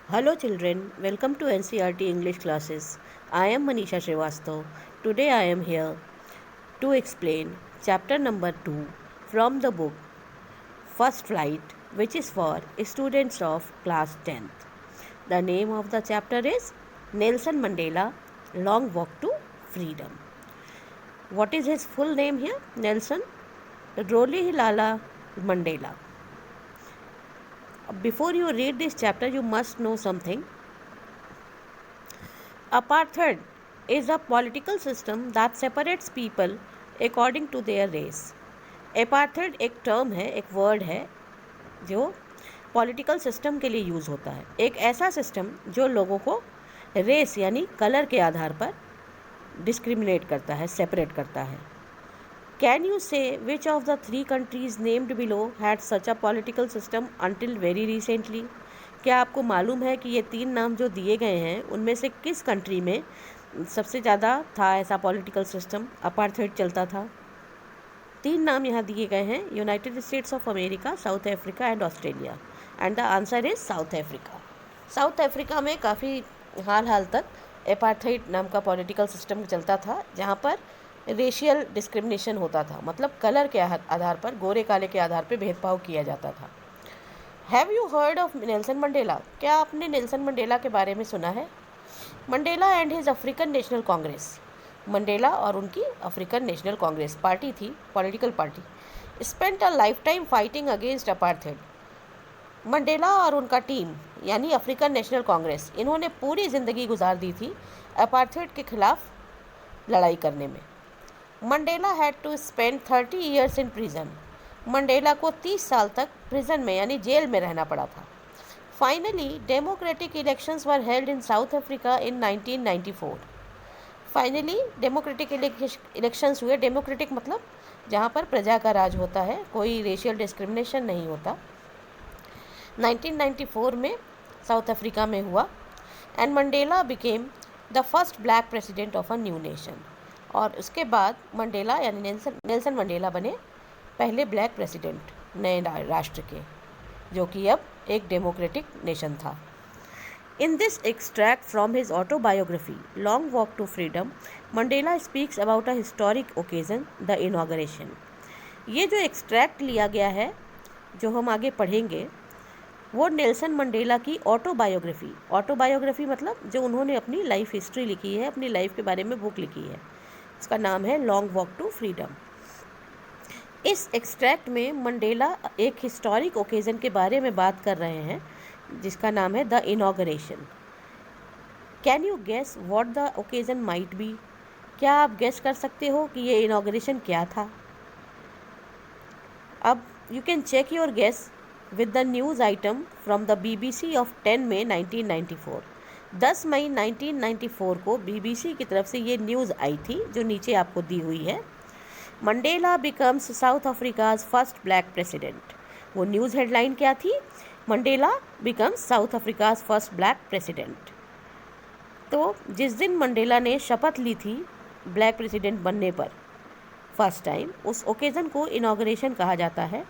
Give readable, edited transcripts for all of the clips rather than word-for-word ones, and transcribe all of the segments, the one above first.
Hello children, welcome to NCRT English classes. I am Manisha Srivastav. Today I am here to explain chapter number 2 from the book First Flight, which is for students of class 10th. The name of the chapter is Nelson Mandela Long Walk to Freedom. What is his full name here? Nelson Rolihlahla Mandela. Before you read this chapter, you must know something. Apartheid is a political system that separates people according to their race. Apartheid एक term है, एक word है जो political system के लिए use होता है। एक ऐसा सिस्टम जो लोगों को रेस यानी कलर के आधार पर डिस्क्रिमिनेट करता है, सेपरेट करता है। कैन यू से which of the 3 countries named below had such a political system until very recently? क्या आपको मालूम है कि ये 3 नाम जो दिए गए हैं उनमें से किस कंट्री में सबसे ज़्यादा था ऐसा पॉलिटिकल सिस्टम, अपार्थाइड चलता था? 3 नाम यहाँ दिए गए हैं, United states of America, south Africa and Australia. And the answer is south Africa. South Africa में काफ़ी हाल तक अपार्थाइड नाम का पॉलिटिकल सिस्टम चलता था, जहाँ पर रेशियल डिस्क्रिमिनेशन होता था, मतलब कलर के आधार पर, गोरे काले के आधार पर भेदभाव किया जाता था। Have you heard of Nelson Mandela? क्या आपने नेल्सन मंडेला के बारे में सुना है? Mandela and his African national Congress. Mandela और उनकी अफ्रीकन नेशनल कांग्रेस पार्टी थी, political party, spent a life time fighting against apartheid. Mandela और उनका टीम यानी अफ्रीकन नेशनल कांग्रेस, इन्होंने पूरी ज़िंदगी गुजार दी थी अपार्थाइड के खिलाफ लड़ाई करने में। Mandela had to spend 30 years in prison. Mandela को 30 साल तक प्रिजन में यानी जेल में रहना पड़ा था। Finally democratic elections were held in south Africa in 1994। Finally democratic elections हुए। डेमोक्रेटिक मतलब जहाँ पर प्रजा का राज होता है, कोई रेशियल डिस्क्रिमिनेशन नहीं होता। 1994 में साउथ अफ्रीका में हुआ। And Mandela became the first black president of a new nation. और उसके बाद मंडेला यानी नेल्सन मंडेला बने पहले ब्लैक प्रेसिडेंट नए राष्ट्र के, जो कि अब एक डेमोक्रेटिक नेशन था। In this extract from his autobiography Long Walk to Freedom, Mandela speaks about a historic occasion, the inauguration. ये जो एक्सट्रैक्ट लिया गया है, जो हम आगे पढ़ेंगे, वो नेल्सन मंडेला की ऑटोबायोग्राफी मतलब जो उन्होंने अपनी लाइफ हिस्ट्री लिखी है, अपनी लाइफ के बारे में बुक लिखी है, इसका नाम है लॉन्ग वॉक टू फ्रीडम। इस एक्सट्रैक्ट में मंडेला एक हिस्टोरिक ओकेज़न के बारे में बात कर रहे हैं, जिसका नाम है the inauguration. Can you guess what the occasion might be? क्या आप गेस कर सकते हो कि ये इनॉग्रेशन क्या था? अब you can check your guess with the news item from the BBC of 10 मई 1994। 10 मई 1994 को BBC की तरफ से ये न्यूज़ आई थी, जो नीचे आपको दी हुई है। Mandela becomes south Africa's first black president. वो न्यूज़ हेडलाइन क्या थी? Mandela becomes south Africa's first black president. तो जिस दिन मंडेला ने शपथ ली थी ब्लैक प्रेसिडेंट बनने पर फर्स्ट टाइम, उस ओकेज़न को इनॉग्रेशन कहा जाता है।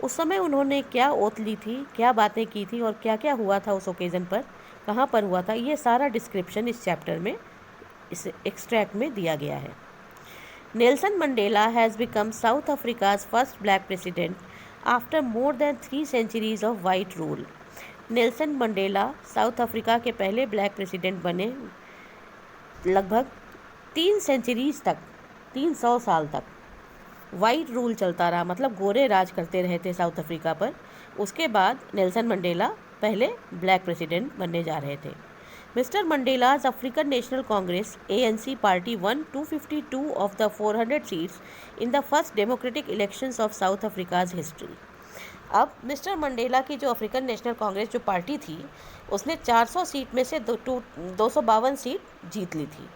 उस समय उन्होंने क्या ओथ ली थी, क्या बातें की थी और क्या क्या हुआ था उस ओकेज़न पर, कहाँ पर हुआ था, ये सारा डिस्क्रिप्शन इस चैप्टर में, इस एक्सट्रैक्ट में दिया गया है। Nelson Mandela has become South Africa's first black president after more than 3 centuries of white rule. Nelson Mandela south Africa के पहले ब्लैक प्रेसिडेंट बने। लगभग 3 सेंचुरीज तक, 300 साल तक वाइट रूल चलता रहा, मतलब गोरे राज करते रहे थे साउथ अफ्रीका पर। उसके बाद नेल्सन मंडेला पहले ब्लैक प्रेसिडेंट बनने जा रहे थे। Mr. Mandela's African National Congress ANC party won 252 of the 400 seats in the first democratic elections of South Africa's history. अब मिस्टर मंडेला की जो अफ्रीकन नेशनल कांग्रेस जो पार्टी थी, उसने 400 सीट में से 252 सीट जीत ली थी।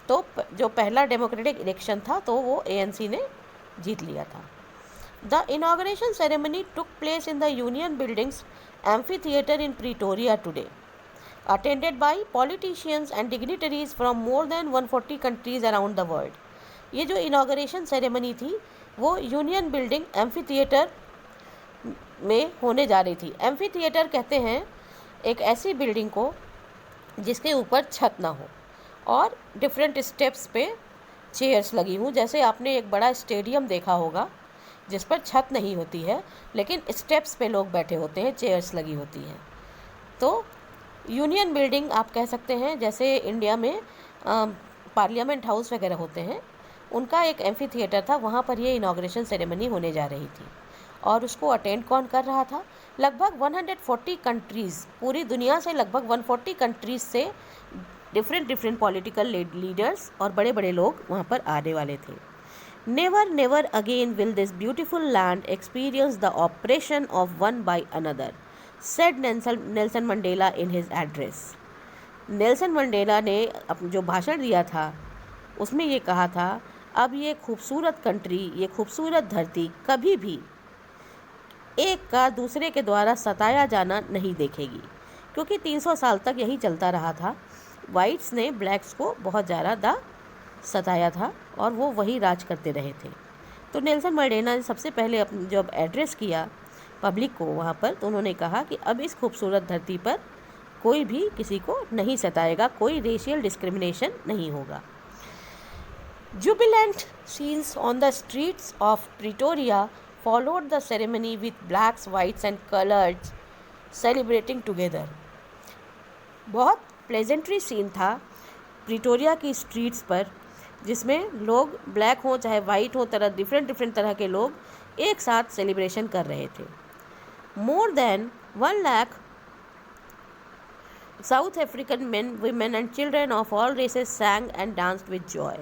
तो जो पहला डेमोक्रेटिक इलेक्शन था तो वो ANC ने जीत लिया था। The inauguration ceremony took place in the Union Buildings amphitheatre in Pretoria today, attended by politicians and dignitaries from more than 140 countries around the world. ये जो इनॉग्रेशन सेरेमनी थी वो यूनियन बिल्डिंग एम्फी थिएटर में होने जा रही थी। Amphi theatre कहते हैं एक ऐसी बिल्डिंग को जिसके ऊपर छत ना हो और डिफरेंट स्टेप्स पे चेयर्स लगी हूँ। जैसे आपने एक बड़ा स्टेडियम देखा होगा जिस पर छत नहीं होती है लेकिन स्टेप्स पे लोग बैठे होते हैं, चेयर्स लगी होती हैं। तो यूनियन बिल्डिंग आप कह सकते हैं, जैसे इंडिया में पार्लियामेंट हाउस वगैरह होते हैं, उनका एक एम्फी थिएटर था, वहाँ पर ये इनाग्रेशन सेरेमनी होने जा रही थी। और उसको अटेंड कौन कर रहा था? लगभग 140 कंट्रीज़, पूरी दुनिया से लगभग 140 कंट्रीज़ से डिफरेंट पॉलिटिकल लीडर्स और बड़े बड़े लोग वहाँ पर आने वाले थे। Never again will this beautiful land experience the operation of one by another, said Nelson Mandela in his address. Nelson Mandela ने जो भाषण दिया था उसमें ये कहा था, अब ये खूबसूरत कंट्री, ये खूबसूरत धरती कभी भी एक का दूसरे के द्वारा सताया जाना नहीं देखेगी, क्योंकि 300 साल तक यही चलता रहा था। वाइट्स ने ब्लैक्स को बहुत ज़्यादा सताया था और वो वही राज करते रहे थे। तो नेल्सन मंडेला ने सबसे पहले जब एड्रेस किया पब्लिक को वहाँ पर, तो उन्होंने कहा कि अब इस खूबसूरत धरती पर कोई भी किसी को नहीं सताएगा, कोई रेशियल डिस्क्रिमिनेशन नहीं होगा। Jubilant scenes on the streets of Pretoria followed the ceremony with blacks, whites and colors celebrating together. बहुत प्लेजेंट्री सीन था प्रिटोरिया की स्ट्रीट्स पर, जिसमें लोग ब्लैक हो चाहे वाइट हो, डिफरेंट तरह के लोग एक साथ सेलिब्रेशन कर रहे थे। More than 1 lakh south African men, women and children of all races sang and danced with joy.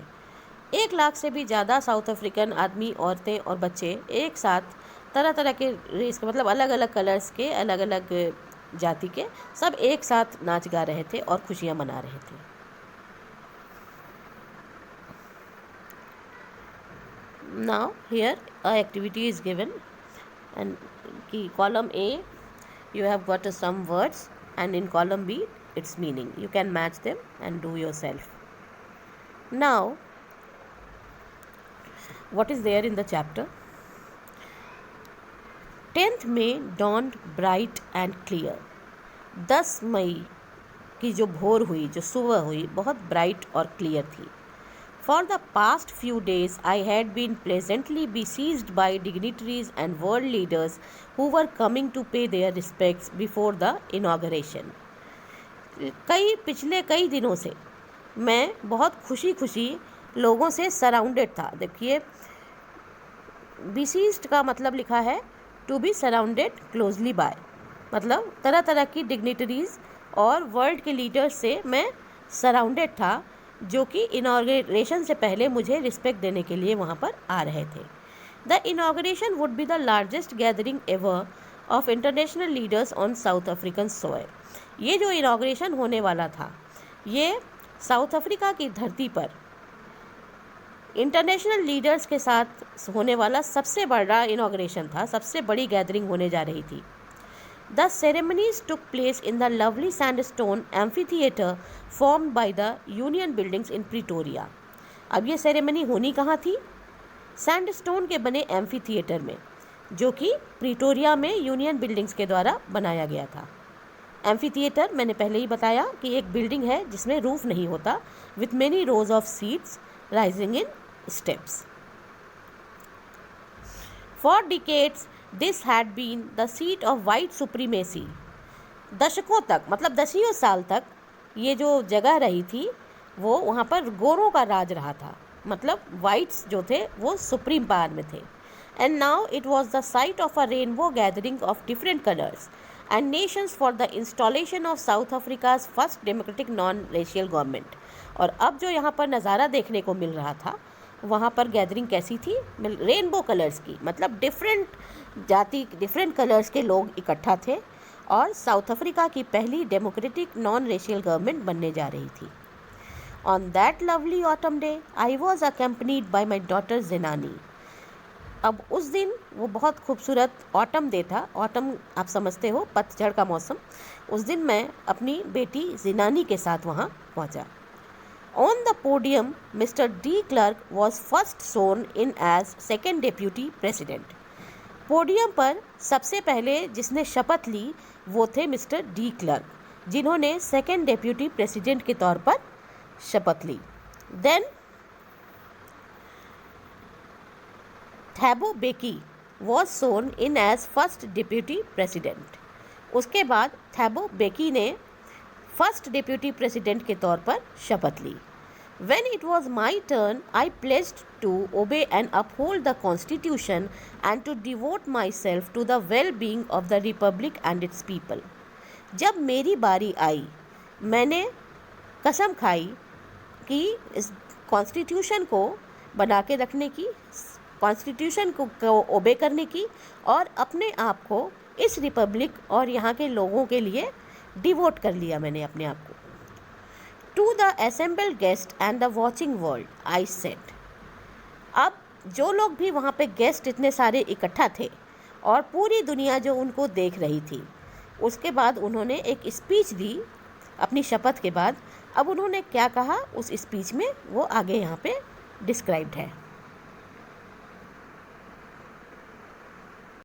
1 lakh से भी ज़्यादा साउथ अफ्रीकन आदमी, औरतें और बच्चे एक साथ तरह के रेस के, मतलब अलग अलग कलर्स के, अलग अलग जाति के, सब एक साथ नाच गा रहे थे और खुशियाँ मना रहे थे। Now here a activity is given, and की column A you have got some words and in column B its meaning. You can match them and do yourself. Now what is there in the chapter? 10th May dawned bright and clear. 10 मई की जो भोर हुई, जो सुबह हुई, बहुत bright और clear थी। For the past few days I had been pleasantly besieged by dignitaries and world leaders who were coming to pay their respects before the inauguration. पिछले कई दिनों से मैं बहुत खुशी लोगों से सराउंडेड था। देखिए, besieged का मतलब लिखा है to be surrounded closely by, मतलब तरह की डिग्निटरीज और वर्ल्ड के लीडर्स से मैं सराउंडेड था, जो कि इनॉग्रेशन से पहले मुझे रिस्पेक्ट देने के लिए वहाँ पर आ रहे थे। The inauguration would be the largest gathering ever of international leaders on south African soil. ये जो इनॉग्रेशन होने वाला था, ये साउथ अफ्रीका की धरती पर इंटरनेशनल लीडर्स के साथ होने वाला सबसे बड़ा इनॉग्रेशन था, सबसे बड़ी गैदरिंग होने जा रही थी। The ceremonies took place in the lovely sandstone amphitheater formed by the Union Buildings in Pretoria. अब ये सेरेमनी होनी कहाँ थी? सैंडस्टोन के बने एम्फी थिएटर में, जो कि प्रिटोरिया में यूनियन बिल्डिंग्स के द्वारा बनाया गया था। एम्फी थिएटर मैंने पहले ही बताया कि एक बिल्डिंग है जिसमें रूफ नहीं होता, with many rose of seats rising in steps. For decades, this had been the seat of white supremacy. दशकों तक, मतलब दसियों साल तक ये जो जगह रही थी, वो वहाँ पर गोरों का राज रहा था, मतलब वाइट्स जो थे वो सुप्रीम पावर में थे। And now it was the site of a rainbow gathering of different colors and nations for the installation of South Africa's first democratic non-racial government. और अब जो यहाँ पर नज़ारा देखने को मिल रहा था, वहाँ पर गैदरिंग कैसी थी? रेनबो कलर्स की, मतलब डिफरेंट कलर्स के लोग इकट्ठा थे और साउथ अफ्रीका की पहली डेमोक्रेटिक नॉन रेशियल गवर्नमेंट बनने जा रही थी। On that lovely autumn day I was accompanied by my daughter Zenani. अब उस दिन, वो बहुत खूबसूरत ऑटम डे था, ऑटम आप समझते हो, पतझड़ का मौसम। उस दिन मैं अपनी बेटी जिनानी के साथ वहाँ पहुँचा। On the podium, Mr. De Klerk was first sworn in as second deputy president. Podium पर सबसे पहले जिसने शपथ ली वो थे मिस्टर डी क्लर्क, जिन्होंने सेकेंड डेप्यूटी प्रेसिडेंट के तौर पर शपथ ली। Then Thabo Mbeki was sworn in as first deputy president. उसके बाद थैबो बेकी ने फर्स्ट डिप्यूटी प्रेसिडेंट के तौर पर शपथ ली। When it was my turn, I pledged to obey and uphold the Constitution and to devote myself to the well-being of the Republic and its people. जब मेरी बारी आई, मैंने कसम खाई कि इस कॉन्स्टिट्यूशन को बना के रखने की, कॉन्स्टिट्यूशन को ओबे करने की और अपने आप को इस रिपब्लिक और यहाँ के लोगों के लिए डिवोट कर लिया मैंने अपने आप को। To the assembled guest and the watching world, I said. अब जो लोग भी वहाँ पे गेस्ट इतने सारे इकट्ठा थे और पूरी दुनिया जो उनको देख रही थी, उसके बाद उन्होंने एक स्पीच दी अपनी शपथ के बाद। अब उन्होंने क्या कहा उस स्पीच में वो आगे यहाँ पे डिस्क्राइब्ड है।